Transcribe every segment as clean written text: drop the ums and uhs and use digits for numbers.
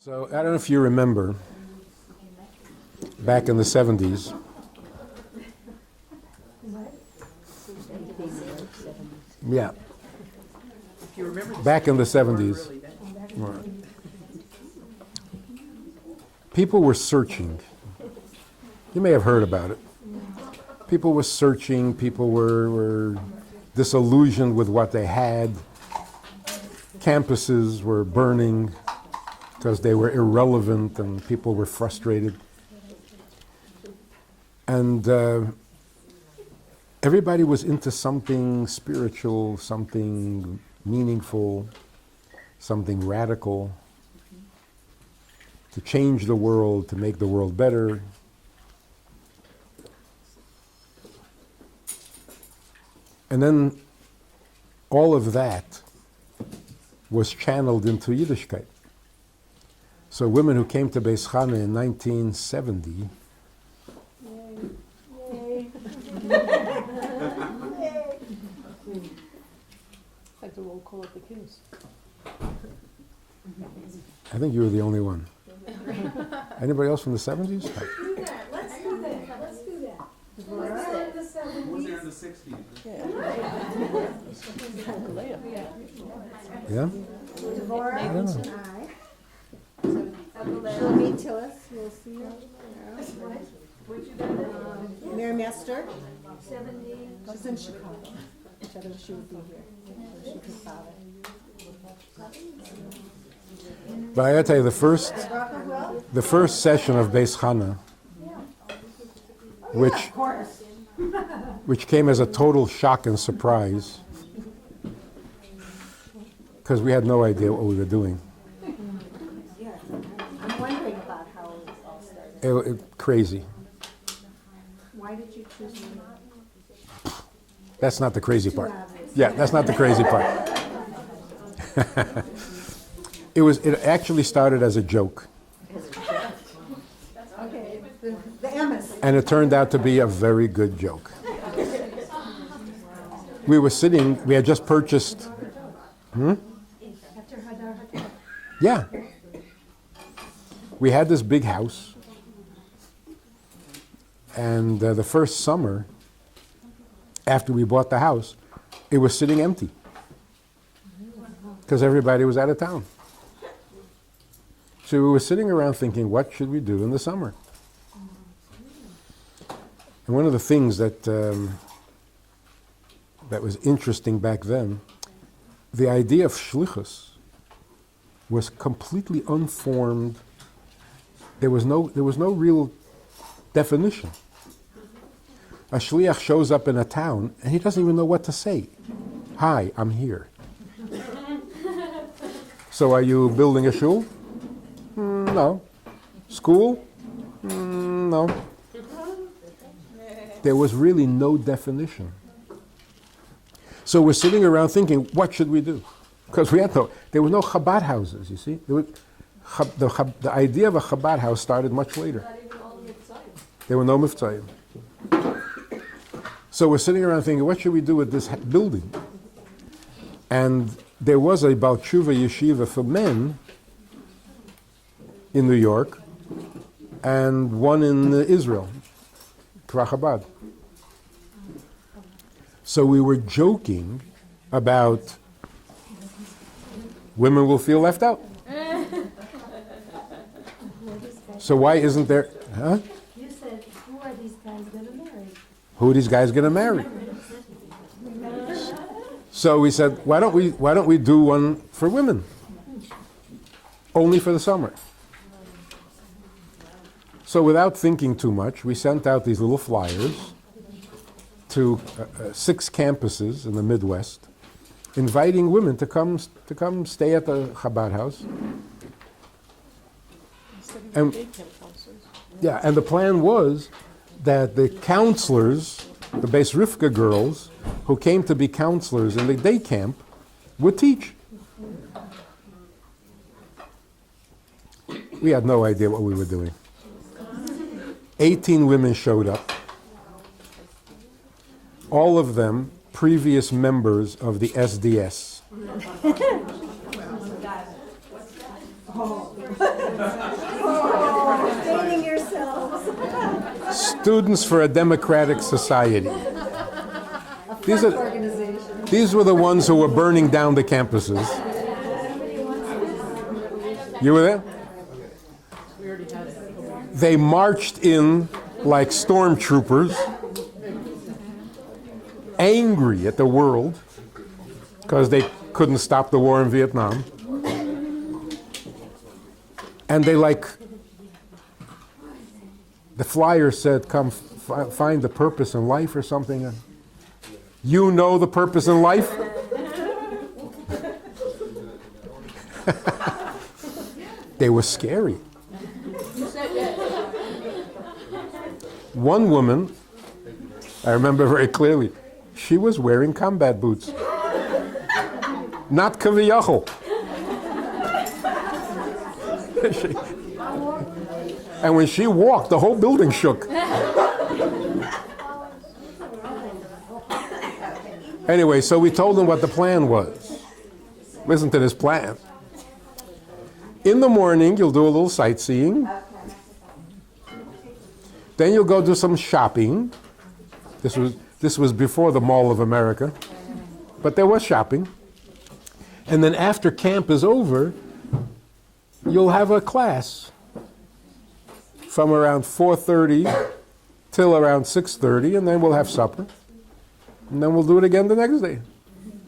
So I don't know if you remember, back in the 70s, yeah, back in the 70s, people were searching. You may have heard about it. People were searching, people were disillusioned with what they had. Campuses were burning because they were irrelevant and people were frustrated. And everybody was into something spiritual, something meaningful, something radical, to change the world, to make the world better. And then all of that was channeled into Yiddishkeit. So women who came to Beis Chana in 1970 Like the roll call at the Q's. I think you were the only one. Anybody else from the 70s? Let's do that. Let's do that. Let's do that. Let's do the 70s. Was there in the 60s? Yeah? Devorah I don't know. and I. Shalomit Tillis, we'll see her. Mary Mester. 70. She's in Chicago. Which I think she would be here. She could follow. But I gotta tell you, the first session of Beis Chana, which came as a total shock and surprise, because we had no idea what we were doing. I'm wondering about how it all started. Crazy. Why did you choose me? That's not the crazy part. Yeah, that's not the crazy part. It actually started as a joke. Okay, the Emmis. And it turned out to be a very good joke. We were sitting, we had just purchased, yeah. We had this big house, and the first summer, after we bought the house, it was sitting empty because everybody was out of town. So we were sitting around thinking, what should we do in the summer? And one of the things that that was interesting back then, the idea of shlichus was completely unformed. There was no real definition. A shliach shows up in a town and he doesn't even know what to say. Hi, I'm here. So are you building a shul? No. School? No. There was really no definition. So we're sitting around thinking, what should we do? Because there were no Chabad houses, you see. The idea of a Chabad house started much later. Not even all the mitzvahs. There were no miftzayim. So we're sitting around thinking, what should we do with this building? And there was a Baal Tshuva yeshiva for men in New York, and one in Israel, Chabad. So we were joking about women will feel left out. So why isn't there, huh? You said, who are these guys going to marry? Who are these guys going to marry? So we said, why don't we do one for women? Only for the summer. So without thinking too much, we sent out these little flyers to 6 campuses in the Midwest, inviting women to come stay at the Chabad house. And yeah, and the plan was that the counselors, the Beis Rivka girls, who came to be counselors in the day camp, would teach. We had no idea what we were doing. 18 women showed up. All of them previous members of the SDS. Students for a Democratic Society. These are, Organization. these were the ones who were burning down the campuses. You were there? They marched in like stormtroopers, angry at the world because they couldn't stop the war in Vietnam. And they the flyer said, come find the purpose in life or something. And you know the purpose in life? They were scary. One woman, I remember very clearly, she was wearing combat boots. Not kaviyachol. And when she walked, the whole building shook. Anyway, so we told them what the plan was. Listen to this plan. In the morning, you'll do a little sightseeing. Then you'll go do some shopping. This was before the Mall of America, but there was shopping. And then after camp is over, you'll have a class from around 4:30 till around 6:30, and then we'll have supper. And then we'll do it again the next day.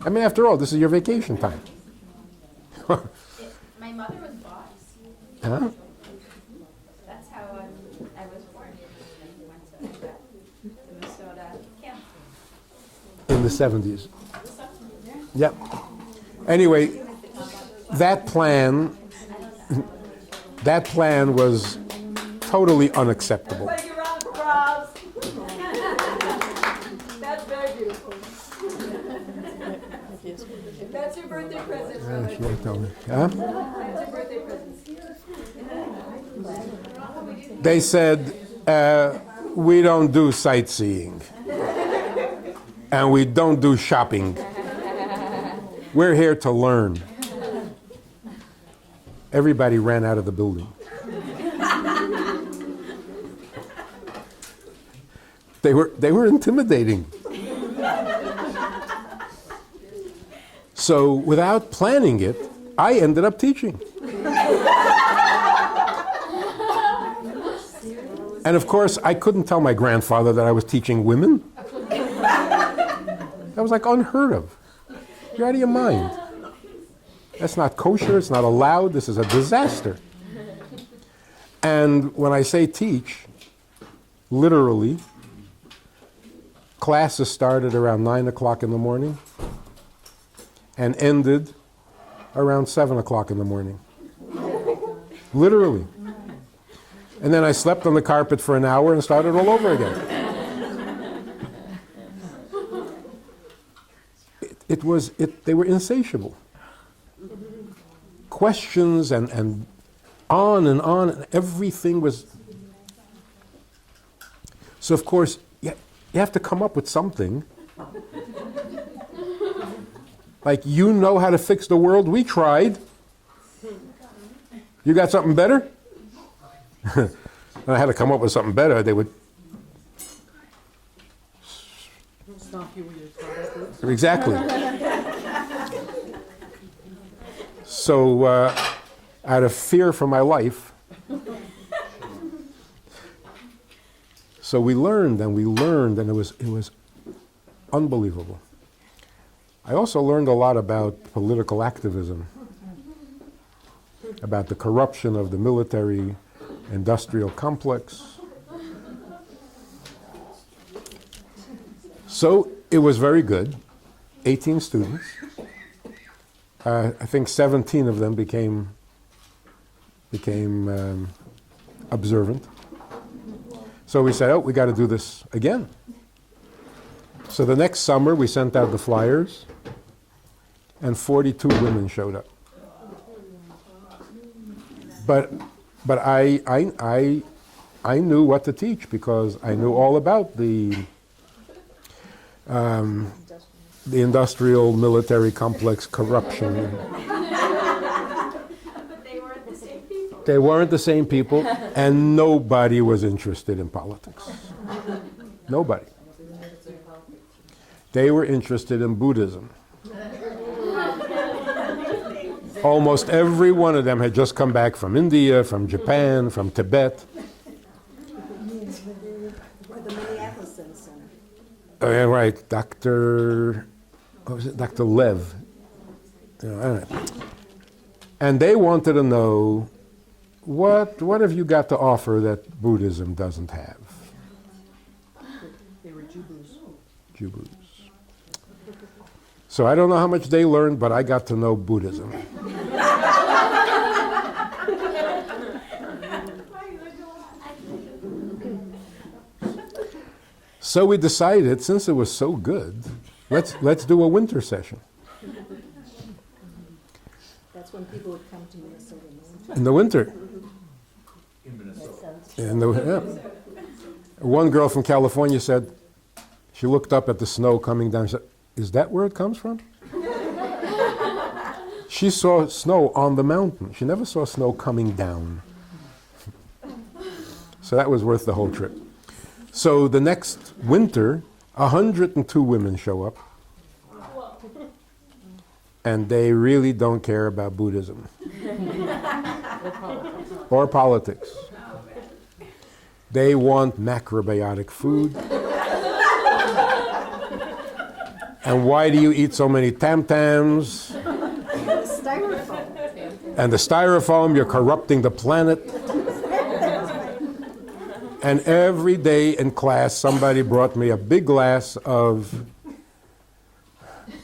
I mean, after all, this is your vacation time. My mother was Bais. Huh? That's how I was born. I went to the Minnesota camp. In the 70s. Yep. Anyway, that plan was totally unacceptable. Thank you, round of applause. That's very beautiful. That's your birthday present, brother. She told me. Huh? That's your birthday present. They said, we don't do sightseeing. And we don't do shopping. We're here to learn. Everybody ran out of the building. They were intimidating. So without planning it, I ended up teaching. And of course, I couldn't tell my grandfather that I was teaching women. That was like unheard of. You're out of your mind. That's not kosher, it's not allowed, this is a disaster. And when I say teach, literally, classes started around 9 o'clock in the morning and ended around 7 o'clock in the morning. Literally. And then I slept on the carpet for an hour and started all over again. They were insatiable. Questions and on, and everything was. So of course, you have to come up with something. Like, you know how to fix the world? We tried. You got something better? I had to come up with something better. They would. Stop you with your product. Exactly. So, out of fear for my life, so we learned, and it was unbelievable. I also learned a lot about political activism, about the corruption of the military industrial complex. So it was very good. 18 students. I think 17 of them became observant. So we said, we got to do this again. So the next summer we sent out the flyers, and 42 women showed up. But I knew what to teach because I knew all about the industrial military complex corruption. But they weren't the same people. They weren't the same people, and nobody was interested in politics. Nobody. They were interested in Buddhism. Almost every one of them had just come back from India, from Japan, from Tibet. Or the Minneapolis Center. Oh, yeah, right, Dr. What was it? Dr. Lev. You know, anyway. And they wanted to know, what have you got to offer that Buddhism doesn't have? They were Jubus. Jubus. So I don't know how much they learned, but I got to know Buddhism. So we decided, since it was so good, let's do a winter session. That's when people would come to Minnesota. In the winter. Yeah. One girl from California said, she looked up at the snow coming down, she said, "Is that where it comes from?" She saw snow on the mountain. She never saw snow coming down. So that was worth the whole trip. So the next winter, 102 women show up. And they really don't care about Buddhism. Or politics. They want macrobiotic food. And why do you eat so many tam-tams? Styrofoam. And the styrofoam, you're corrupting the planet. And every day in class, somebody brought me a big glass of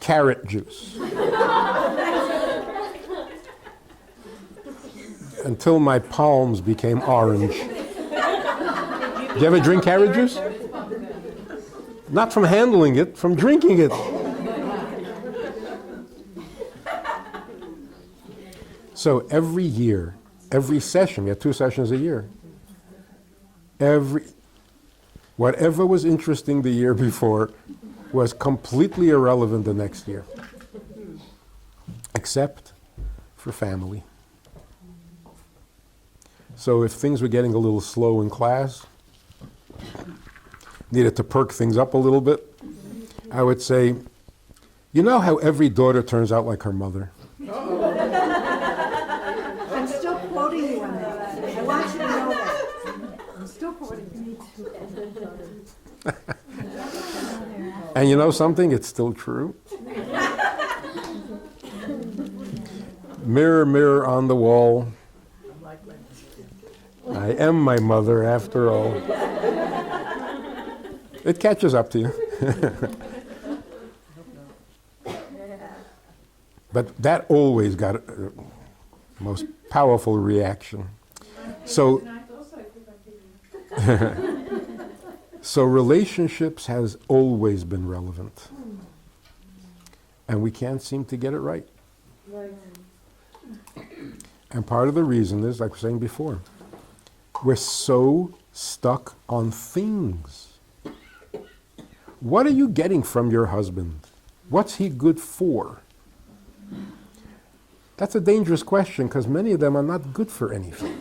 carrot juice. Until my palms became orange. Do you ever drink carrot juice? Not from handling it, from drinking it. So every year, every session, we had 2 sessions a year. Whatever was interesting the year before was completely irrelevant the next year. Except for family. So if things were getting a little slow in class, needed to perk things up a little bit, I would say, you know how every daughter turns out like her mother? I'm still quoting you on that. I want you to know that. I'm still quoting you. And you know something? It's still true. Mirror, mirror on the wall. I am my mother after all. It catches up to you. But that always got a most powerful reaction. So, so relationships has always been relevant. And we can't seem to get it right. And part of the reason is, like I was saying before, we're so stuck on things. What are you getting from your husband? What's he good for? That's a dangerous question because many of them are not good for anything.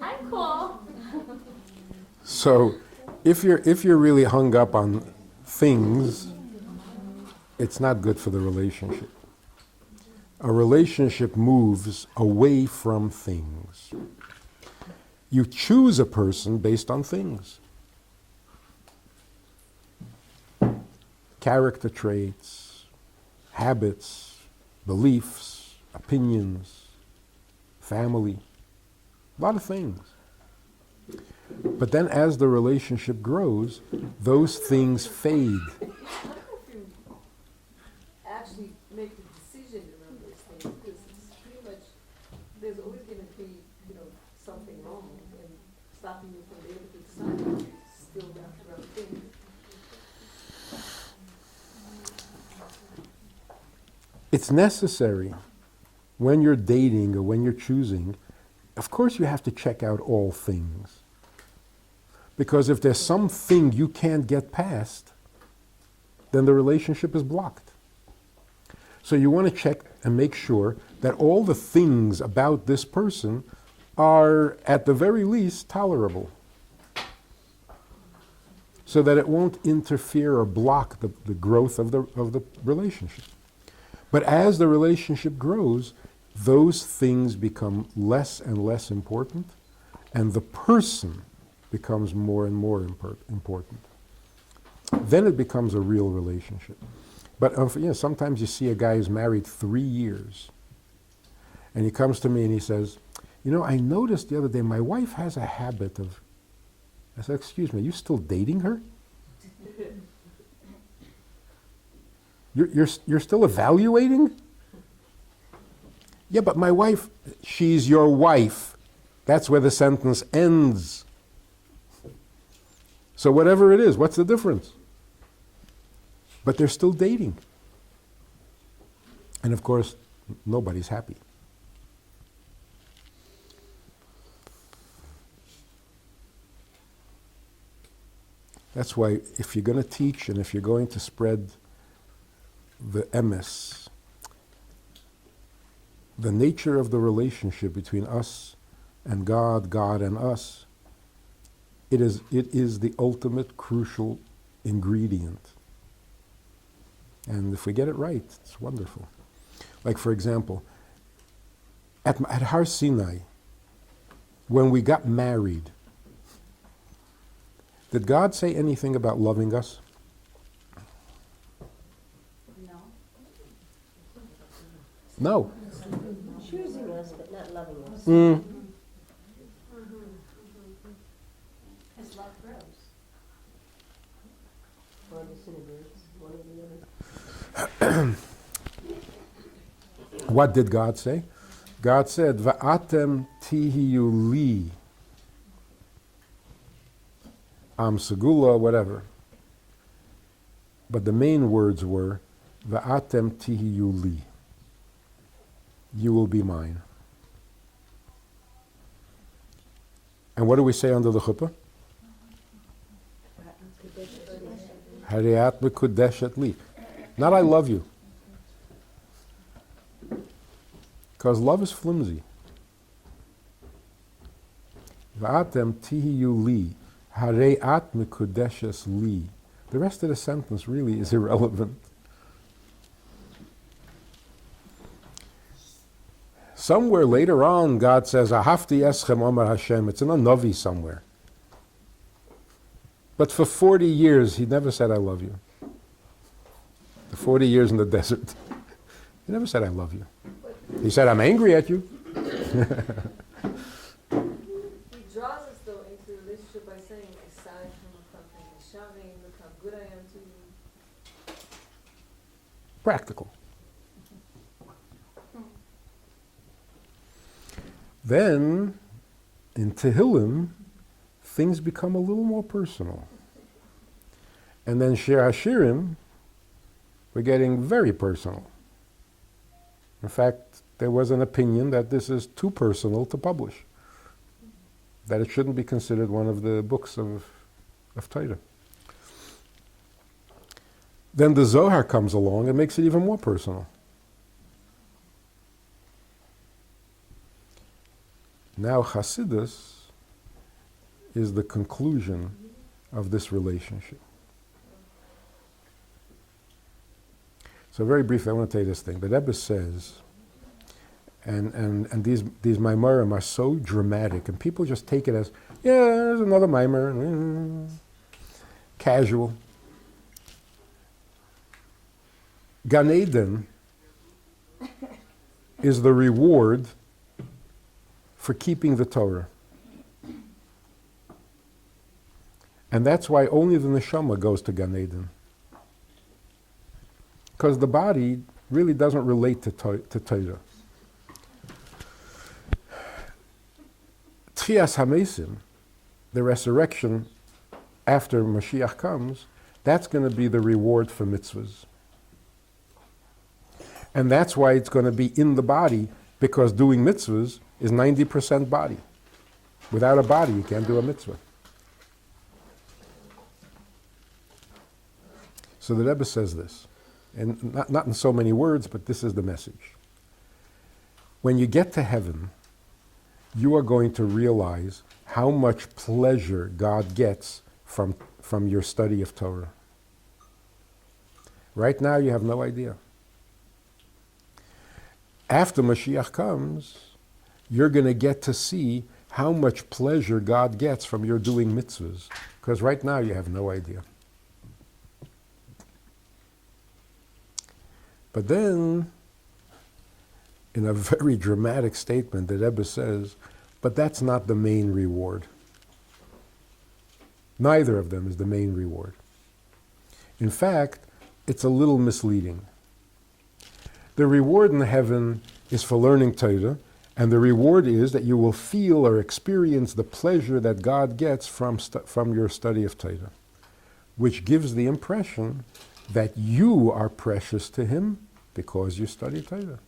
I'm cool. So if you're really hung up on things, it's not good for the relationship. A relationship moves away from things. You choose a person based on things. Character traits, habits, beliefs, opinions, family, a lot of things. But then as the relationship grows, those things fade. Actually make a decision around those things, because it's pretty much, there's always gonna be, something wrong, and stopping you from being able to decide, still got the right thing. It's necessary when you're dating or when you're choosing, of course you have to check out all things. Because if there's something you can't get past, then the relationship is blocked. So you want to check and make sure that all the things about this person are, at the very least, tolerable. So that it won't interfere or block the growth of the relationship. But as the relationship grows, those things become less and less important, and the person becomes more and more important. Then it becomes a real relationship. But sometimes you see a guy who's married 3 years, and he comes to me and he says, I noticed the other day my wife has a habit of... I said, excuse me, you still dating her? You're still evaluating? Yeah, but my wife, she's your wife. That's where the sentence ends. So whatever it is, what's the difference? But they're still dating. And of course, nobody's happy. That's why if you're going to teach and if you're going to spread the emes, the nature of the relationship between us and God, God and us, it is the ultimate crucial ingredient. And if we get it right, it's wonderful. Like, for example, at Har Sinai, when we got married, did God say anything about loving us? No. No. Choosing us, but not loving us. Because love grows. Or disintegrates, one or the other. What did God say? God said, "Va'atem tihiyu li." Segula, whatever. But the main words were, "Va'atem tihiyu li." You will be mine. And what do we say under the chuppah? Hariat mekudeshet li. Not I love you. Because love is flimsy. Va'atem tihiyu li. Hareat mekudeshes li. The rest of the sentence really is irrelevant. Somewhere later on, God says, Ahafti eschem Amar Hashem. It's in a Navi somewhere. But for 40 years, he never said, I love you. The 40 years in the desert. He never said, I love you. He said, I'm angry at you. He draws us, though, into the relationship by saying, aside from something, shaving, look how good I am to you. Practical. Then, in Tehillim, things become a little more personal. And then Shir Hashirim, we're getting very personal. In fact, there was an opinion that this is too personal to publish. That it shouldn't be considered one of the books of Torah. Then the Zohar comes along and makes it even more personal. Now Hasidus is the conclusion of this relationship. So very briefly, I want to tell you this thing. The Rebus says, and these Maimarim are so dramatic, and people just take it as, yeah, there's another Maimar, casual. Gan Eden is the reward for keeping the Torah. And that's why only the neshama goes to Gan Eden. Because the body really doesn't relate to Torah. Tchias HaMesim, the resurrection after Mashiach comes, that's going to be the reward for mitzvahs. And that's why it's going to be in the body because doing mitzvahs is 90% body. Without a body, you can't do a mitzvah. So the Rebbe says this, and not in so many words, but this is the message. When you get to heaven, you are going to realize how much pleasure God gets from your study of Torah. Right now, you have no idea. After Mashiach comes, you're going to get to see how much pleasure God gets from your doing mitzvahs. Because right now, you have no idea. But then, in a very dramatic statement, the Rebbe says, but that's not the main reward. Neither of them is the main reward. In fact, it's a little misleading. The reward in heaven is for learning Torah, and the reward is that you will feel or experience the pleasure that God gets from your study of Torah, which gives the impression that you are precious to Him because you study Torah.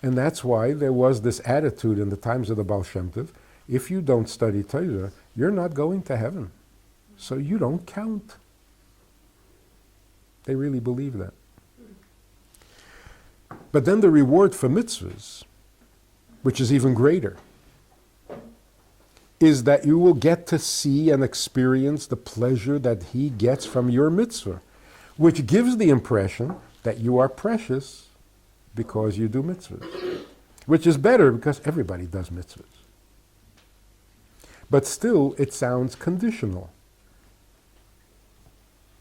And that's why there was this attitude in the times of the Baal Shem Tov, if you don't study Torah, you're not going to heaven. So you don't count. They really believe that. But then the reward for mitzvahs, which is even greater, is that you will get to see and experience the pleasure that He gets from your mitzvah, which gives the impression that you are precious because you do mitzvahs, which is better because everybody does mitzvahs. But still, it sounds conditional.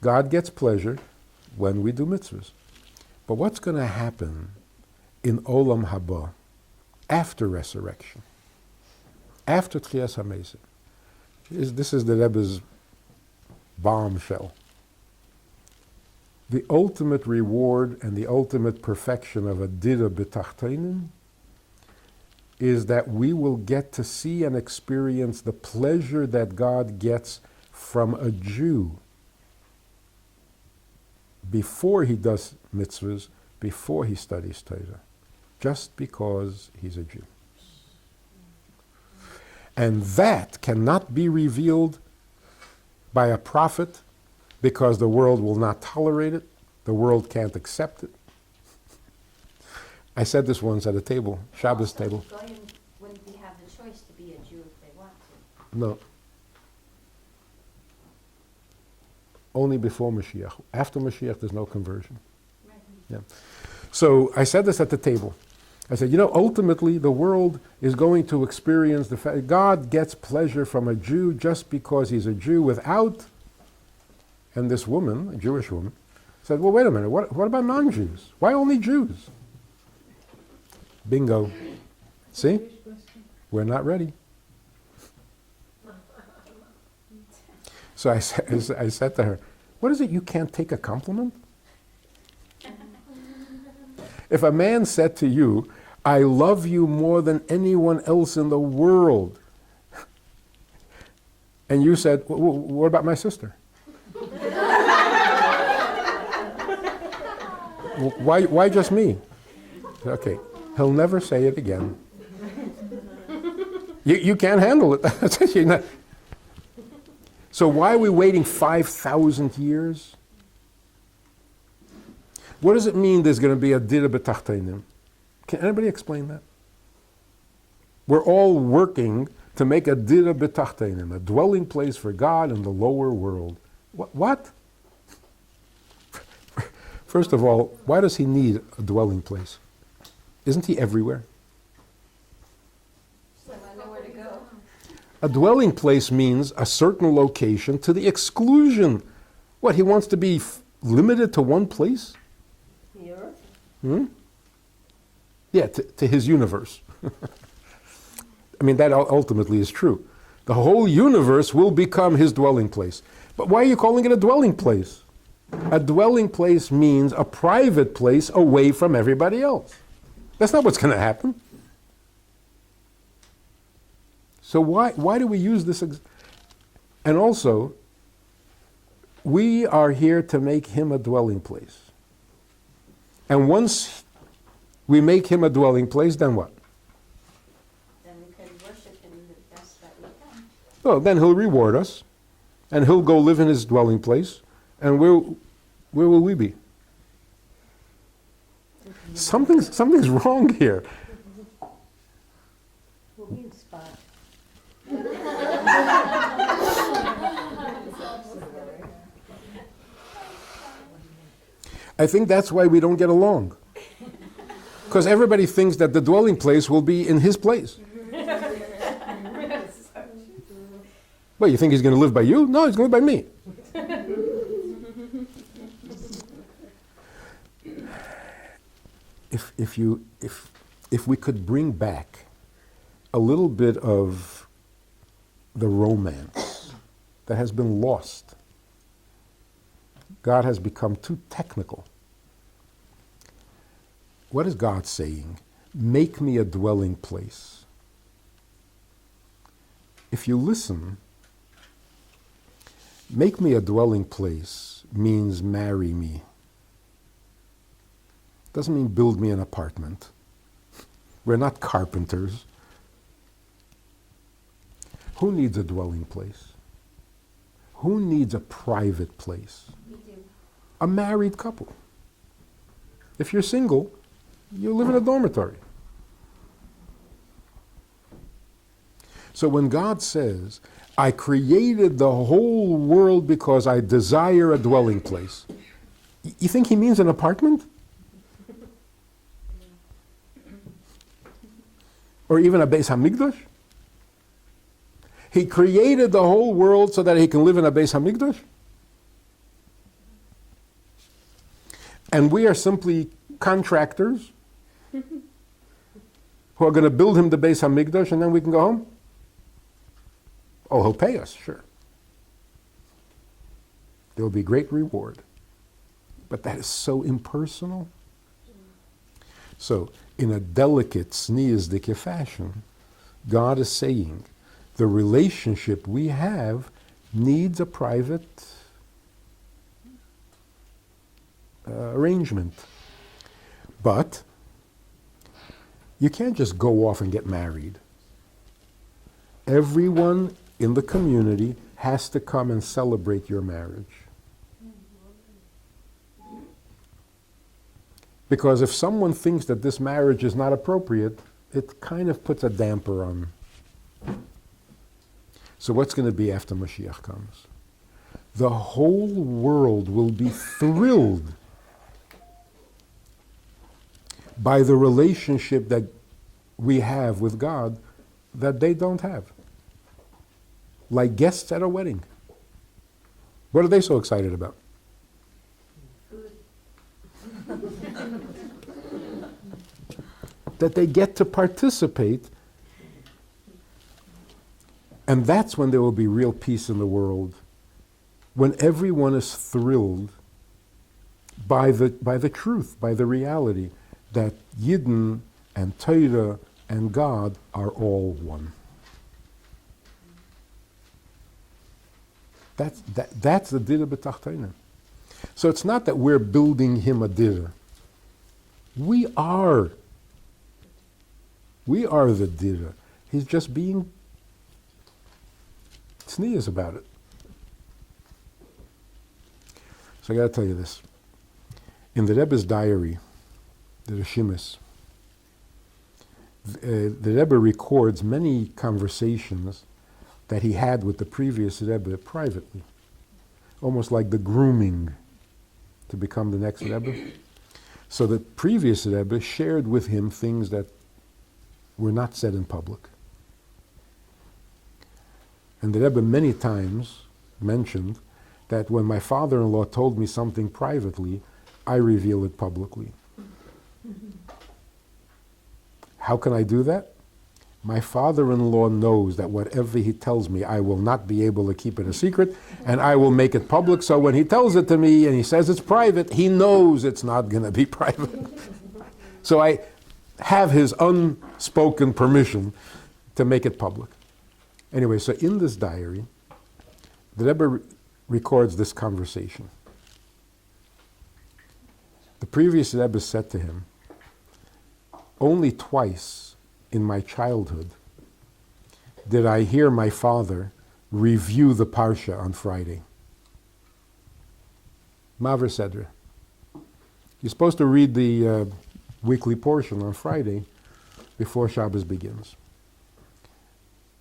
God gets pleasure when we do mitzvahs. But what's going to happen in Olam Haba, after resurrection, after Tchias HaMesim? This is the Rebbe's bombshell. The ultimate reward and the ultimate perfection of a Dira B'Tachtenim is that we will get to see and experience the pleasure that God gets from a Jew before he does mitzvahs, before he studies Torah, just because he's a Jew. And that cannot be revealed by a prophet because the world will not tolerate it, the world can't accept it. I said this once at a table, Shabbos table. Goyim wouldn't have the choice to be a Jew if they want to. No. Only before Mashiach. After Mashiach, there's no conversion. Right. Yeah. So I said this at the table. I said, ultimately the world is going to experience the fact God gets pleasure from a Jew just because he's a Jew without. And this woman, a Jewish woman, said, well, wait a minute, what about non-Jews? Why only Jews? Bingo. See? We're not ready. So I said to her, what is it, you can't take a compliment? If a man said to you, I love you more than anyone else in the world, and you said, what about my sister? Why just me? Okay, he'll never say it again. You can't handle it. You're not. So why are we waiting 5,000 years? What does it mean there's going to be a Dira B'Tachtenim? Can anybody explain that? We're all working to make a Dira B'Tachtenim, a dwelling place for God in the lower world. What? First of all, why does he need a dwelling place? Isn't he everywhere? So I know where to go. A dwelling place means a certain location to the exclusion. What, he wants to be limited to one place? The earth? Yeah, to his universe. I mean, that ultimately is true. The whole universe will become his dwelling place. But why are you calling it a dwelling place? A dwelling place means a private place away from everybody else. That's not what's going to happen. So why do we use this? And also, we are here to make him a dwelling place. And once we make him a dwelling place, then what? Then we could worship him the best that we can. Well, then he'll reward us, and he'll go live in his dwelling place, and where will we be? Something's wrong here. We'll be in spot. I think that's why we don't get along. Because everybody thinks that the dwelling place will be in his place. Well, you think he's going to live by you? No, he's going to live by me. If we could bring back a little bit of the romance that has been lost. God has become too technical. What is God saying? Make me a dwelling place. If you listen, make me a dwelling place means marry me. Doesn't mean build me an apartment. We're not carpenters. Who needs a dwelling place? Who needs a private place? We do. A married couple. If you're single, you live in a dormitory. So when God says, I created the whole world because I desire a dwelling place, you think he means an apartment? Or even a Beis HaMikdash? He created the whole world so that he can live in a Beis HaMikdash? And we are simply contractors who are going to build him the Beis HaMikdash and then we can go home? Oh, he'll pay us, sure. There will be great reward. But that is so impersonal. So, in a delicate, sneezdike fashion, God is saying, the relationship we have needs a private arrangement. But you can't just go off and get married. Everyone in the community has to come and celebrate your marriage. Because if someone thinks that this marriage is not appropriate, it kind of puts a damper on. So what's going to be after Mashiach comes? The whole world will be thrilled by the relationship that we have with God that they don't have. Like guests at a wedding. What are they so excited about? That they get to participate, and that's when there will be real peace in the world, when everyone is thrilled by the truth, by the reality that Yidden and Torah and God are all one. That's the Dira B'Tachtonim. So it's not that we're building him a Dira. We are the Dira. He's just being sneeze about it. So I got to tell you this. In the Rebus Diary, the Rishimis, the Rebbe records many conversations that he had with the previous Rebbe privately, almost like the grooming to become the next Rebbe. So the previous Rebbe shared with him things that were not said in public. And the Rebbe many times mentioned that when my father-in-law told me something privately, I reveal it publicly. How can I do that? My father-in-law knows that whatever he tells me, I will not be able to keep it a secret, and I will make it public. So when he tells it to me and he says it's private, he knows it's not going to be private. So I have his unspoken permission to make it public. Anyway, so in this diary, the Rebbe records this conversation. The previous Rebbe said to him, only twice in my childhood did I hear my father review the Parsha on Friday. Maver Sedra. You're supposed to read the weekly portion on Friday before Shabbos begins.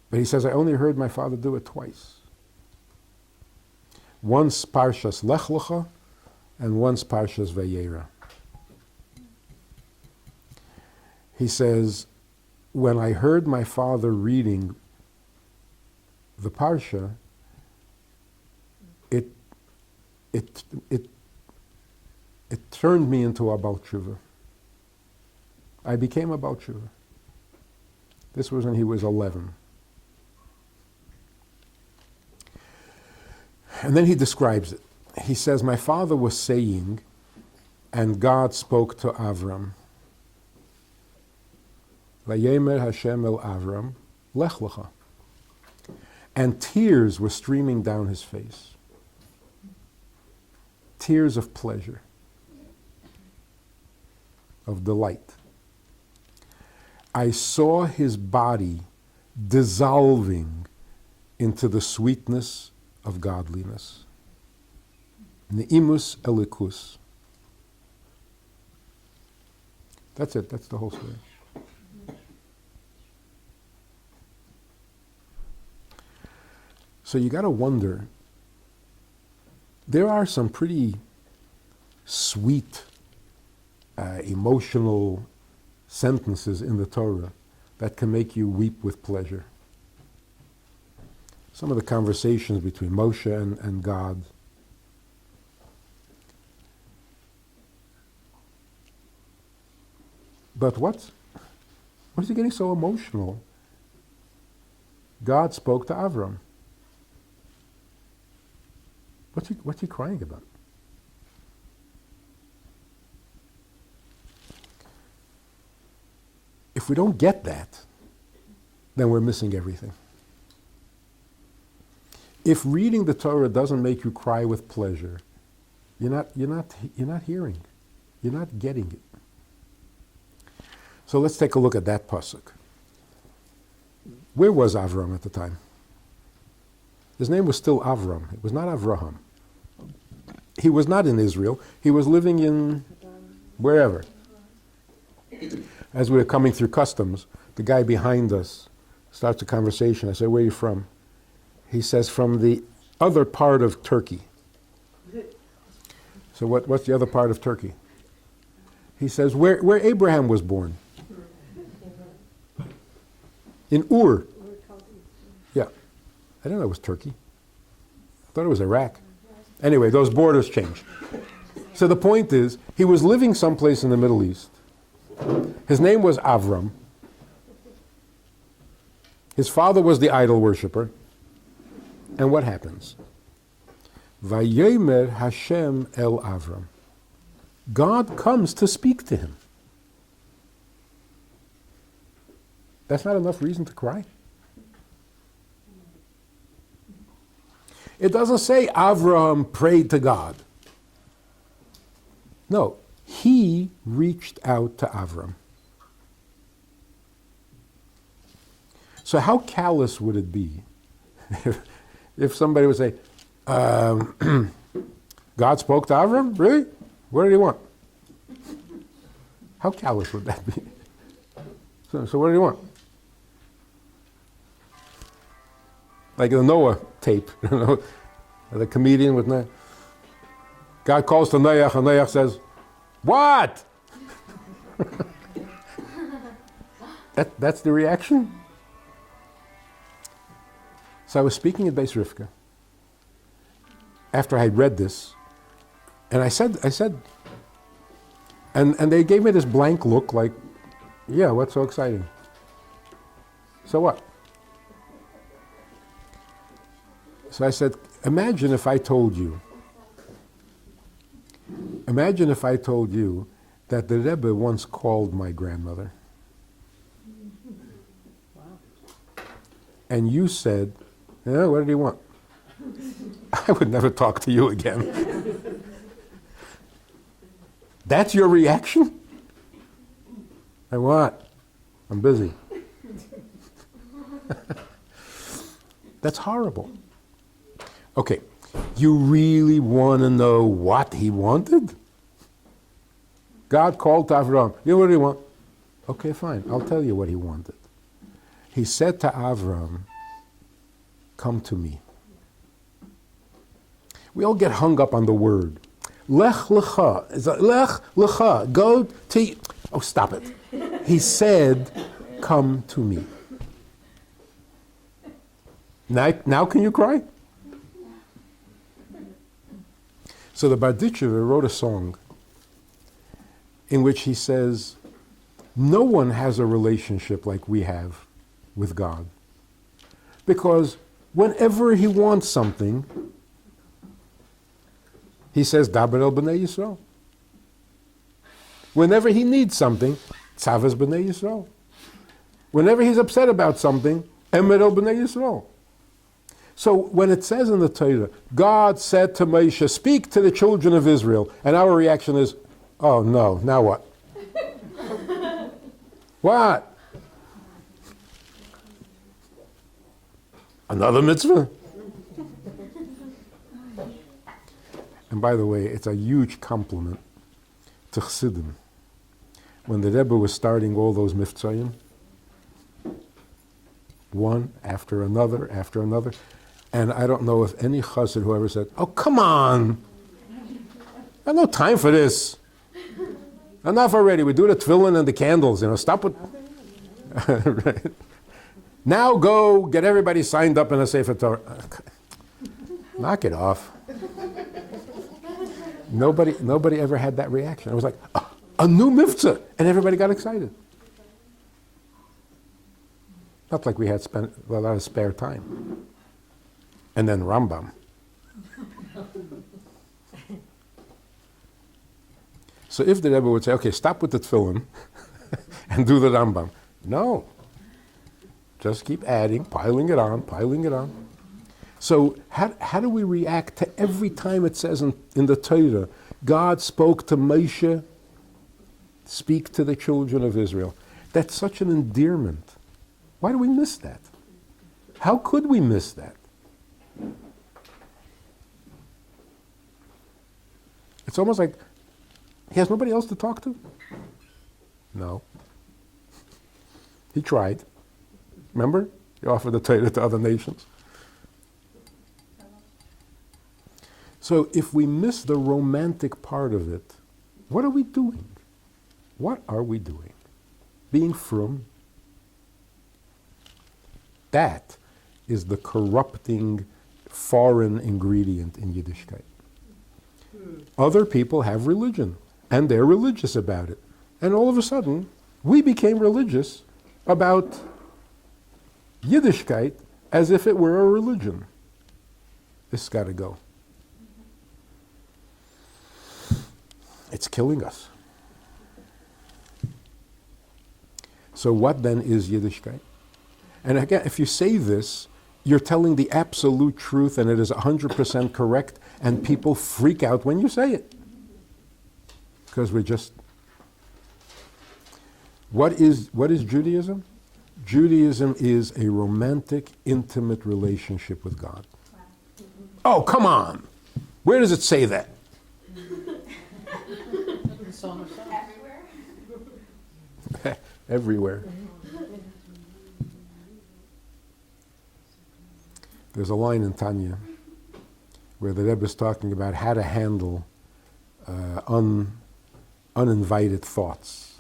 But he says, I only heard my father do it twice. Once Parshas Lech Lecha and once Parshas Vayera. He says, when I heard my father reading the Parsha, it turned me into a Baal Tshuva. I became a Baal Tshuva. This was when he was 11. And then he describes it. He says, my father was saying, and God spoke to Avram. Vayemer Hashem el Avram, lech lecha. And tears were streaming down his face. Tears of pleasure, of delight. I saw his body dissolving into the sweetness of godliness. Neimus elikus. That's it, that's the whole story. So you got to wonder, there are some pretty sweet, emotional sentences in the Torah that can make you weep with pleasure. Some of the conversations between Moshe and God. But what is he getting so emotional? God spoke to Avram. What's he crying about? If we don't get that, then we're missing everything. If reading the Torah doesn't make you cry with pleasure, you're not hearing. You're not getting it. So let's take a look at that pasuk. Where was Avram at the time? His name was still Avram. It was not Avraham. He was not in Israel. He was living in wherever. As we were coming through customs, the guy behind us starts a conversation. I say, where are you from? He says, from the other part of Turkey. So what's the other part of Turkey? He says, where Abraham was born. In Ur. Yeah. I didn't know it was Turkey. I thought it was Iraq. Anyway, those borders changed. So the point is, he was living someplace in the Middle East. His name was Avram. His father was the idol worshiper. And what happens? Vayemer Hashem el Avram. God comes to speak to him. That's not enough reason to cry. It doesn't say Avram prayed to God. No, he reached out to Avram. So how callous would it be if somebody would say, God spoke to Avram? Really? What did he want? How callous would that be? So what did he want? Like the Noah tape, the comedian with Noah. God calls to Noah, and Noah says, what? That's the reaction? So I was speaking at Bais Rivka after I had read this, and I said, and they gave me this blank look like, yeah, what's so exciting? So what? So I said, imagine if I told you that the Rebbe once called my grandmother. Wow. And you said, yeah, what did he want? I would never talk to you again. That's your reaction? I what? I'm busy. That's horrible. Okay, you really want to know what he wanted? God called to Avram. You know what he want? Okay, fine. I'll tell you what he wanted. He said to Avram, come to me. We all get hung up on the word. Lech lecha. Lech lecha. Go to... Oh, stop it. He said, come to me. Now can you cry? So the Barditchever wrote a song in which he says, no one has a relationship like we have with God. Because whenever he wants something, he says, Daber el b'nei Yisrael. Whenever he needs something, Tzavas b'nei Yisrael. Whenever he's upset about something, Emer el b'nei Yisrael. So when it says in the Torah, God said to Moshe, speak to the children of Israel, and our reaction is, oh no, now what? What? Another mitzvah? And by the way, it's a huge compliment to Chassidim. When the Rebbe was starting all those miftzayim, one after another, and I don't know if any chassid who ever said, oh, come on, I have no time for this. Enough already, we do the tefillin and the candles, stop with... Right. Now go get everybody signed up in a Sefer Torah. Knock it off. Nobody ever had that reaction. It was like, a new mitzvah, and everybody got excited. Not like we had spent a lot of spare time. And then Rambam. So if the Rebbe would say, okay, stop with the tefillin and do the Rambam. No. Just keep adding, piling it on. So how do we react to every time it says in the Torah, God spoke to Moshe, speak to the children of Israel? That's such an endearment. Why do we miss that? How could we miss that? It's almost like he has nobody else to talk to? No. He tried. Remember? He offered the Torah to other nations. So if we miss the romantic part of it, what are we doing? What are we doing? Being frum. That is the corrupting foreign ingredient in Yiddishkeit. Other people have religion, and they're religious about it. And all of a sudden, we became religious about Yiddishkeit as if it were a religion. This has got to go. It's killing us. So what then is Yiddishkeit? And again, if you say this, you're telling the absolute truth and it is 100% correct, and people freak out when you say it. Because we're just... What is Judaism? Judaism is a romantic, intimate relationship with God. Oh, come on! Where does it say that? Everywhere? Everywhere. There's a line in Tanya where the Rebbe is talking about how to handle uninvited thoughts.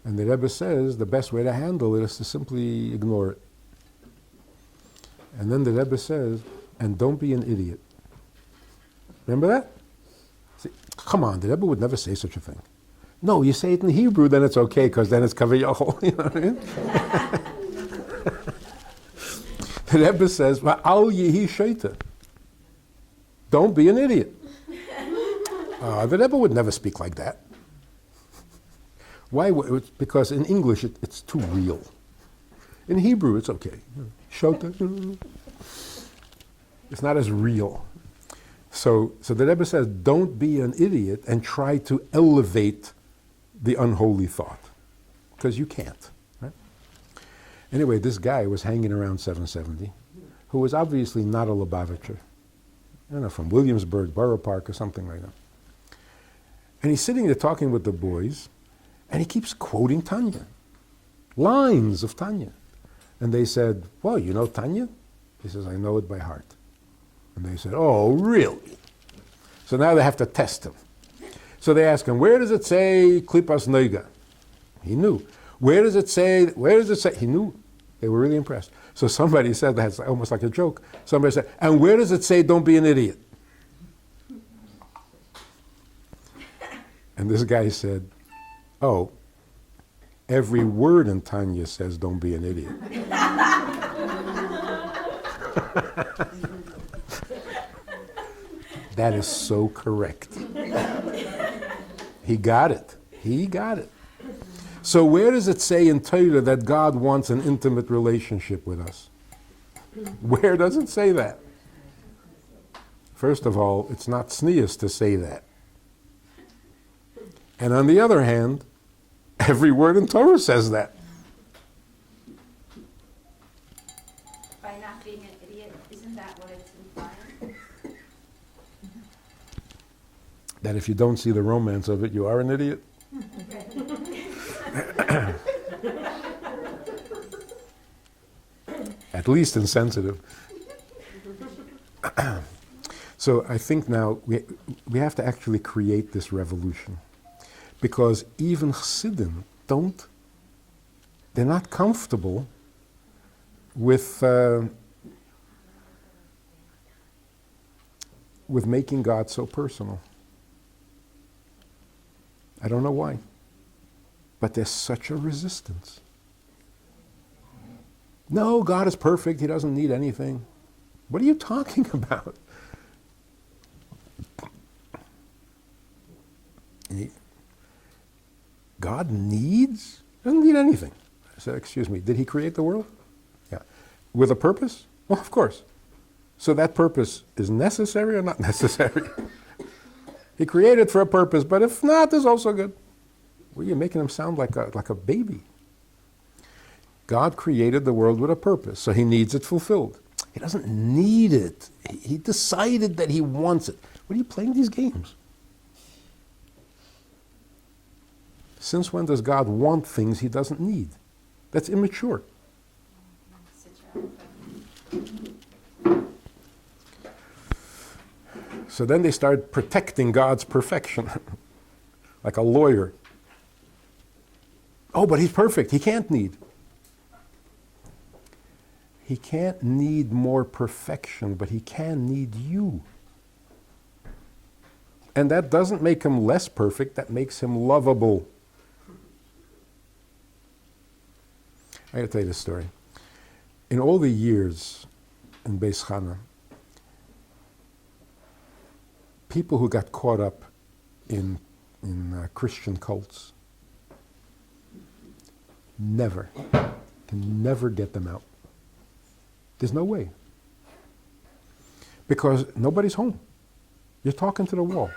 And the Rebbe says the best way to handle it is to simply ignore it. And then the Rebbe says, and don't be an idiot. Remember that? See, come on, the Rebbe would never say such a thing. No, you say it in Hebrew, then it's okay, because then it's kaviyachol. You know what I mean? The Rebbe says, "Al yehi sheita." Don't be an idiot. The Rebbe would never speak like that. Why? Because in English it's too real. In Hebrew it's okay. Shota. It's not as real. So the Rebbe says, don't be an idiot and try to elevate the unholy thought, because you can't. Right? Anyway, this guy was hanging around 770, who was obviously not a Lubavitcher, from Williamsburg, Borough Park, or something like that. And he's sitting there talking with the boys, and he keeps quoting Tanya, lines of Tanya. And they said, well, you know Tanya? He says, I know it by heart. And they said, oh, really? So now they have to test him. So they ask him, where does it say klipas noiga? He knew. Where does it say? He knew. They were really impressed. So somebody said, that's almost like a joke. Somebody said, and where does it say don't be an idiot? And this guy said, oh, every word in Tanya says don't be an idiot. That is so correct. He got it. He got it. So where does it say in Torah that God wants an intimate relationship with us? Where does it say that? First of all, it's not sneeze to say that. And on the other hand, every word in Torah says that. By not being an idiot, isn't that what it's implying? That if you don't see the romance of it, you are an idiot? At least insensitive. So I think now we have to actually create this revolution. Because even Chassidim they're not comfortable with making God so personal. I don't know why. But there's such a resistance. No, God is perfect. He doesn't need anything. What are you talking about? God needs? Doesn't need anything. I said, excuse me, did he create the world? Yeah. With a purpose? Well, of course. So that purpose is necessary or not necessary? He created for a purpose, but if not, it's also good. Well, you're making him sound like a baby. God created the world with a purpose, so he needs it fulfilled. He doesn't need it. He decided that he wants it. What are you playing these games? Since when does God want things he doesn't need? That's immature. So then they start protecting God's perfection, like a lawyer. Oh, but he's perfect. He can't need. He can't need more perfection, but he can need you. And that doesn't make him less perfect, that makes him lovable. I gotta tell you this story. In all the years in Bais Chana, people who got caught up in Christian cults can never get them out. There's no way. Because nobody's home. You're talking to the wall.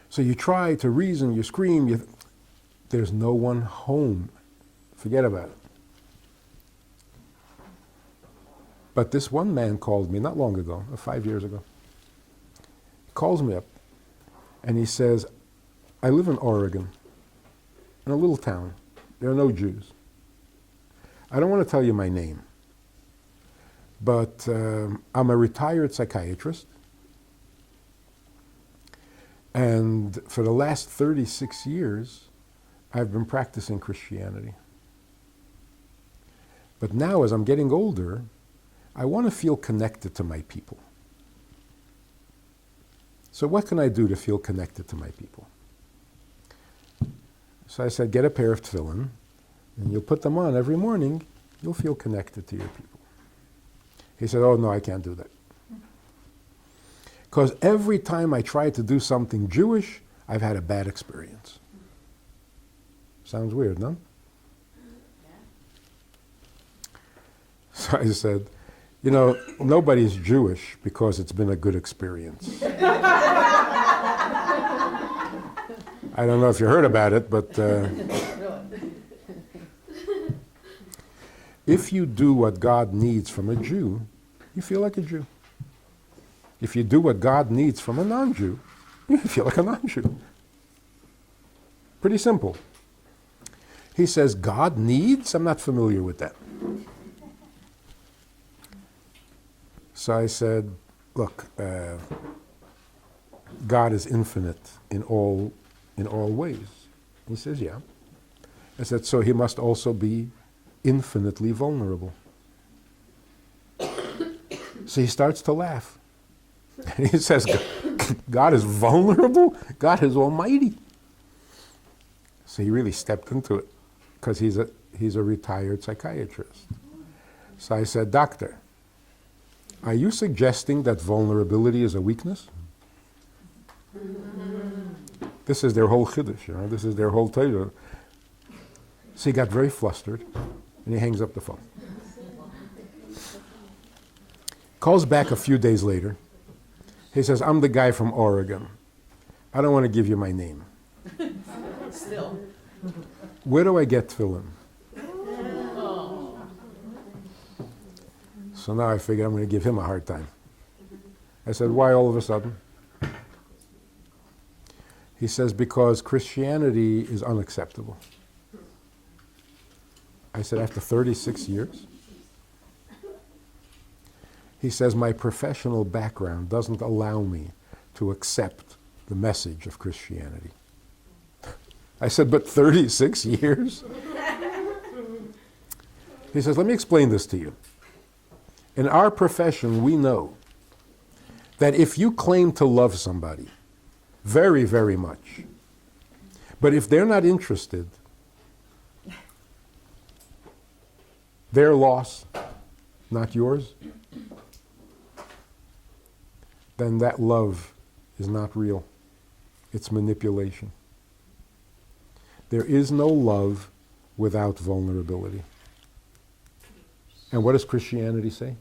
So you try to reason, you scream, there's no one home. Forget about it. But this one man called me not long ago, 5 years ago. He calls me up and he says, I live in Oregon, in a little town. There are no Jews. I don't want to tell you my name, but I'm a retired psychiatrist. And for the last 36 years, I've been practicing Christianity. But now, as I'm getting older, I want to feel connected to my people. So what can I do to feel connected to my people? So I said, get a pair of tefillin, and you'll put them on every morning, you'll feel connected to your people. He said, oh no, I can't do that. Because every time I try to do something Jewish, I've had a bad experience. Sounds weird, no? So I said, you know, nobody's Jewish because it's been a good experience. I don't know if you heard about it, but if you do what God needs from a Jew, you feel like a Jew. If you do what God needs from a non-Jew, you feel like a non-Jew. Pretty simple. He says, God needs? I'm not familiar with that. So I said, look, God is infinite in all ways. He says, yeah. I said, so he must also be infinitely vulnerable. So he starts to laugh. He says, God is vulnerable? God is almighty. So he really stepped into it, because he's a retired psychiatrist. So I said, doctor, are you suggesting that vulnerability is a weakness? This is their whole chiddush, you know, this is their whole Torah. So he got very flustered, and he hangs up the phone. Calls back a few days later. He says, I'm the guy from Oregon. I don't want to give you my name. Still. Where do I get tefillin? So now I figure I'm going to give him a hard time. I said, why all of a sudden? He says, because Christianity is unacceptable. I said, after 36 years? He says, my professional background doesn't allow me to accept the message of Christianity. I said, but 36 years? He says, let me explain this to you. In our profession, we know that if you claim to love somebody very, very much, but if they're not interested, their loss, not yours, then that love is not real. It's manipulation. There is no love without vulnerability. And what does Christianity say?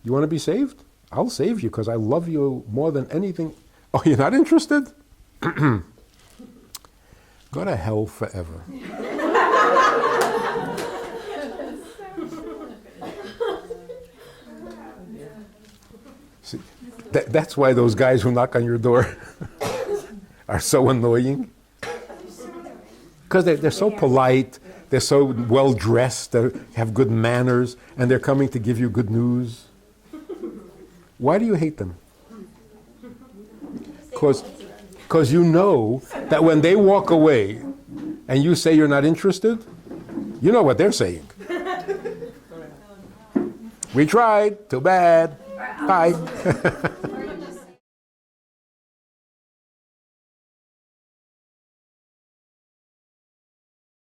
You want to be saved? I'll save you because I love you more than anything. Oh, you're not interested? Go to hell forever. See, that's why those guys who knock on your door are so annoying. Because they're so polite, they're so well dressed, they have good manners, and they're coming to give you good news. Why do you hate them? Because you know that when they walk away and you say you're not interested, you know what they're saying. We tried, too bad, bye.